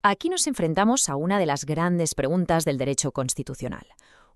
Aquí nos enfrentamos a una de las grandes preguntas del derecho constitucional.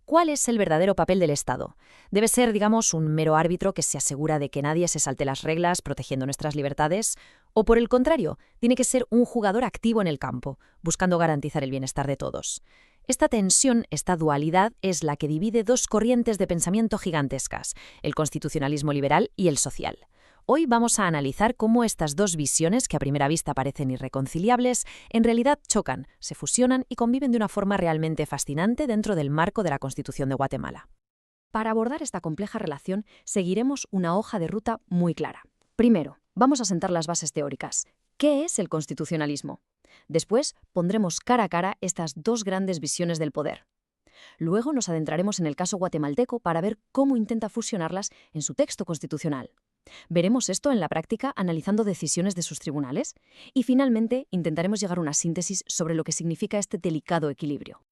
¿Cuál es el verdadero papel del Estado? ¿Debe ser, digamos, un mero árbitro que se asegura de que nadie se salte las reglas protegiendo nuestras libertades? ¿O por el contrario, tiene que ser un jugador activo en el campo, buscando garantizar el bienestar de todos? Esta tensión, esta dualidad, es la que divide dos corrientes de pensamiento gigantescas, el constitucionalismo liberal y el social. Hoy vamos a analizar cómo estas dos visiones, que a primera vista parecen irreconciliables, en realidad chocan, se fusionan y conviven de una forma realmente fascinante dentro del marco de la Constitución de Guatemala. Para abordar esta compleja relación, seguiremos una hoja de ruta muy clara. Primero, vamos a sentar las bases teóricas. ¿Qué es el constitucionalismo? Después, pondremos cara a cara estas dos grandes visiones del poder. Luego nos adentraremos en el caso guatemalteco para ver cómo intenta fusionarlas en su texto constitucional. Veremos esto en la práctica analizando decisiones de sus tribunales y finalmente intentaremos llegar a una síntesis sobre lo que significa este delicado equilibrio.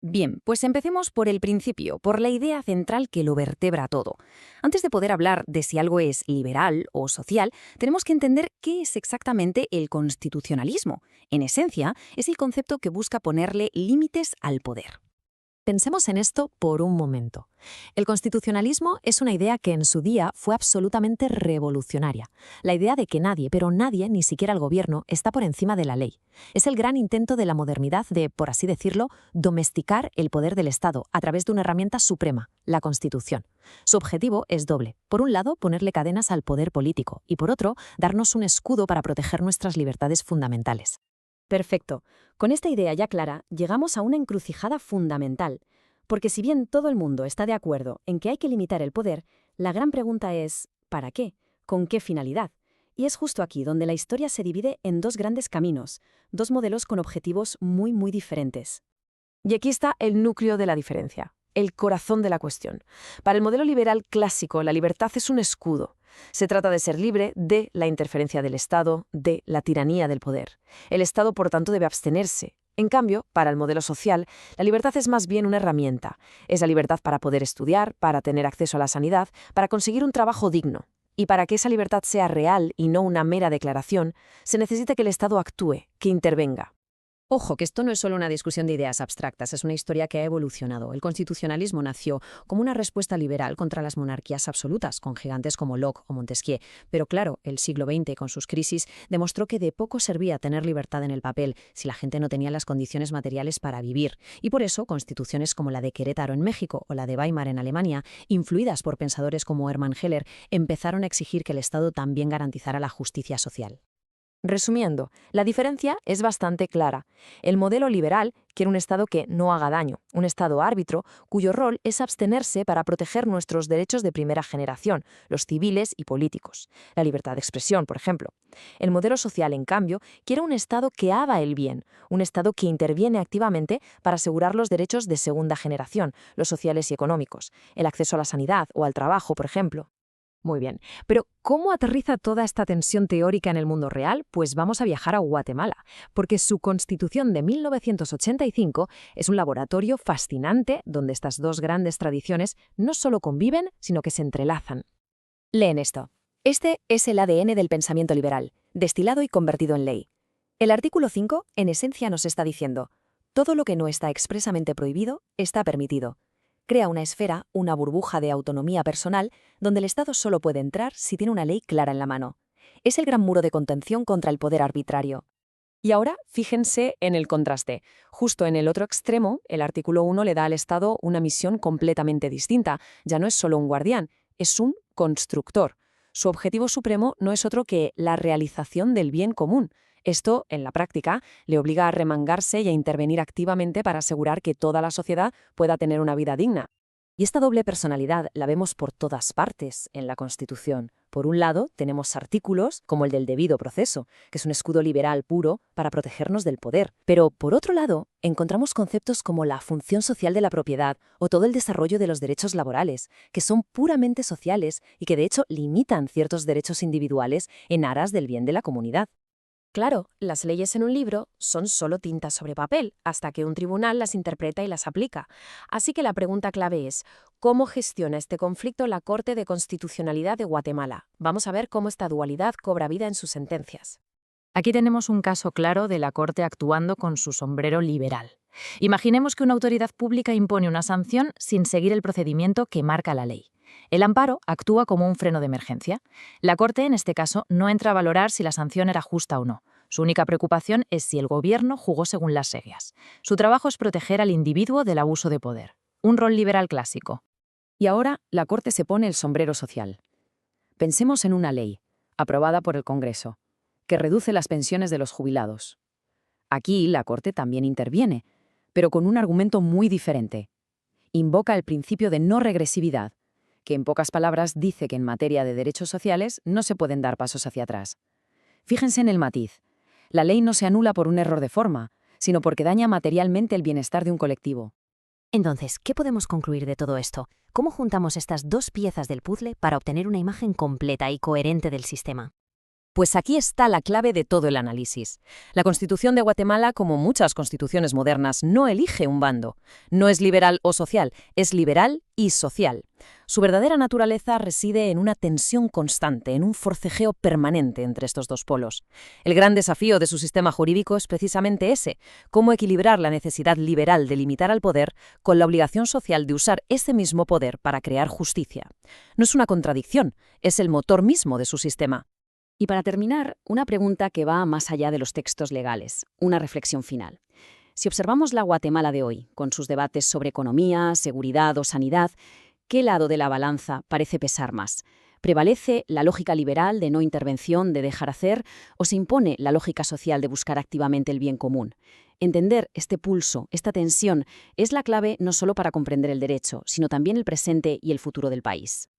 Bien, pues empecemos por el principio, por la idea central que lo vertebra todo. Antes de poder hablar de si algo es liberal o social, tenemos que entender qué es exactamente el constitucionalismo. En esencia, es el concepto que busca ponerle límites al poder. Pensemos en esto por un momento. El constitucionalismo es una idea que en su día fue absolutamente revolucionaria. La idea de que nadie, pero nadie, ni siquiera el gobierno, está por encima de la ley. Es el gran intento de la modernidad de, por así decirlo, domesticar el poder del Estado a través de una herramienta suprema, la Constitución. Su objetivo es doble. Por un lado, ponerle cadenas al poder político y, por otro, darnos un escudo para proteger nuestras libertades fundamentales. Perfecto. Con esta idea ya clara, llegamos a una encrucijada fundamental. Porque si bien todo el mundo está de acuerdo en que hay que limitar el poder, la gran pregunta es ¿para qué? ¿Con qué finalidad? Y es justo aquí donde la historia se divide en dos grandes caminos, dos modelos con objetivos muy diferentes. Y aquí está el núcleo de la diferencia, el corazón de la cuestión. Para el modelo liberal clásico, la libertad es un escudo. Se trata de ser libre de la interferencia del Estado, de la tiranía del poder. El Estado, por tanto, debe abstenerse. En cambio, para el modelo social, la libertad es más bien una herramienta. Es la libertad para poder estudiar, para tener acceso a la sanidad, para conseguir un trabajo digno. Y para que esa libertad sea real y no una mera declaración, se necesita que el Estado actúe, que intervenga. Ojo, que esto no es solo una discusión de ideas abstractas, es una historia que ha evolucionado. El constitucionalismo nació como una respuesta liberal contra las monarquías absolutas, con gigantes como Locke o Montesquieu. Pero claro, el siglo XX, con sus crisis, demostró que de poco servía tener libertad en el papel si la gente no tenía las condiciones materiales para vivir. Y por eso, constituciones como la de Querétaro en México o la de Weimar en Alemania, influidas por pensadores como Hermann Heller, empezaron a exigir que el Estado también garantizara la justicia social. Resumiendo, la diferencia es bastante clara. El modelo liberal quiere un Estado que no haga daño, un Estado árbitro cuyo rol es abstenerse para proteger nuestros derechos de primera generación, los civiles y políticos, la libertad de expresión, por ejemplo. El modelo social, en cambio, quiere un Estado que haga el bien, un Estado que interviene activamente para asegurar los derechos de segunda generación, los sociales y económicos, el acceso a la sanidad o al trabajo, por ejemplo. Muy bien, pero ¿cómo aterriza toda esta tensión teórica en el mundo real? Pues vamos a viajar a Guatemala, porque su Constitución de 1985 es un laboratorio fascinante donde estas dos grandes tradiciones no solo conviven, sino que se entrelazan. Leen esto. Este es el ADN del pensamiento liberal, destilado y convertido en ley. El artículo 5, en esencia, nos está diciendo, todo lo que no está expresamente prohibido está permitido. Crea una esfera, una burbuja de autonomía personal, donde el Estado solo puede entrar si tiene una ley clara en la mano. Es el gran muro de contención contra el poder arbitrario. Y ahora, fíjense en el contraste. Justo en el otro extremo, el artículo 1 le da al Estado una misión completamente distinta. Ya no es solo un guardián, es un constructor. Su objetivo supremo no es otro que la realización del bien común. Esto, en la práctica, le obliga a remangarse y a intervenir activamente para asegurar que toda la sociedad pueda tener una vida digna. Y esta doble personalidad la vemos por todas partes en la Constitución. Por un lado, tenemos artículos como el del debido proceso, que es un escudo liberal puro para protegernos del poder. Pero, por otro lado, encontramos conceptos como la función social de la propiedad o todo el desarrollo de los derechos laborales, que son puramente sociales y que de hecho limitan ciertos derechos individuales en aras del bien de la comunidad. Claro, las leyes en un libro son solo tinta sobre papel, hasta que un tribunal las interpreta y las aplica. Así que la pregunta clave es, ¿cómo gestiona este conflicto la Corte de Constitucionalidad de Guatemala? Vamos a ver cómo esta dualidad cobra vida en sus sentencias. Aquí tenemos un caso claro de la Corte actuando con su sombrero liberal. Imaginemos que una autoridad pública impone una sanción sin seguir el procedimiento que marca la ley. El amparo actúa como un freno de emergencia. La Corte, en este caso, no entra a valorar si la sanción era justa o no. Su única preocupación es si el gobierno jugó según las reglas. Su trabajo es proteger al individuo del abuso de poder. Un rol liberal clásico. Y ahora la Corte se pone el sombrero social. Pensemos en una ley, aprobada por el Congreso, que reduce las pensiones de los jubilados. Aquí la Corte también interviene, pero con un argumento muy diferente. Invoca el principio de no regresividad, que en pocas palabras dice que en materia de derechos sociales no se pueden dar pasos hacia atrás. Fíjense en el matiz. La ley no se anula por un error de forma, sino porque daña materialmente el bienestar de un colectivo. Entonces, ¿qué podemos concluir de todo esto? ¿Cómo juntamos estas dos piezas del puzzle para obtener una imagen completa y coherente del sistema? Pues aquí está la clave de todo el análisis. La Constitución de Guatemala, como muchas constituciones modernas, no elige un bando. No es liberal o social, es liberal y social. Su verdadera naturaleza reside en una tensión constante, en un forcejeo permanente entre estos dos polos. El gran desafío de su sistema jurídico es precisamente ese: cómo equilibrar la necesidad liberal de limitar al poder con la obligación social de usar ese mismo poder para crear justicia. No es una contradicción, es el motor mismo de su sistema. Y para terminar, una pregunta que va más allá de los textos legales, una reflexión final. Si observamos la Guatemala de hoy, con sus debates sobre economía, seguridad o sanidad, ¿qué lado de la balanza parece pesar más? ¿Prevalece la lógica liberal de no intervención, de dejar hacer, o se impone la lógica social de buscar activamente el bien común? Entender este pulso, esta tensión, es la clave no solo para comprender el derecho, sino también el presente y el futuro del país.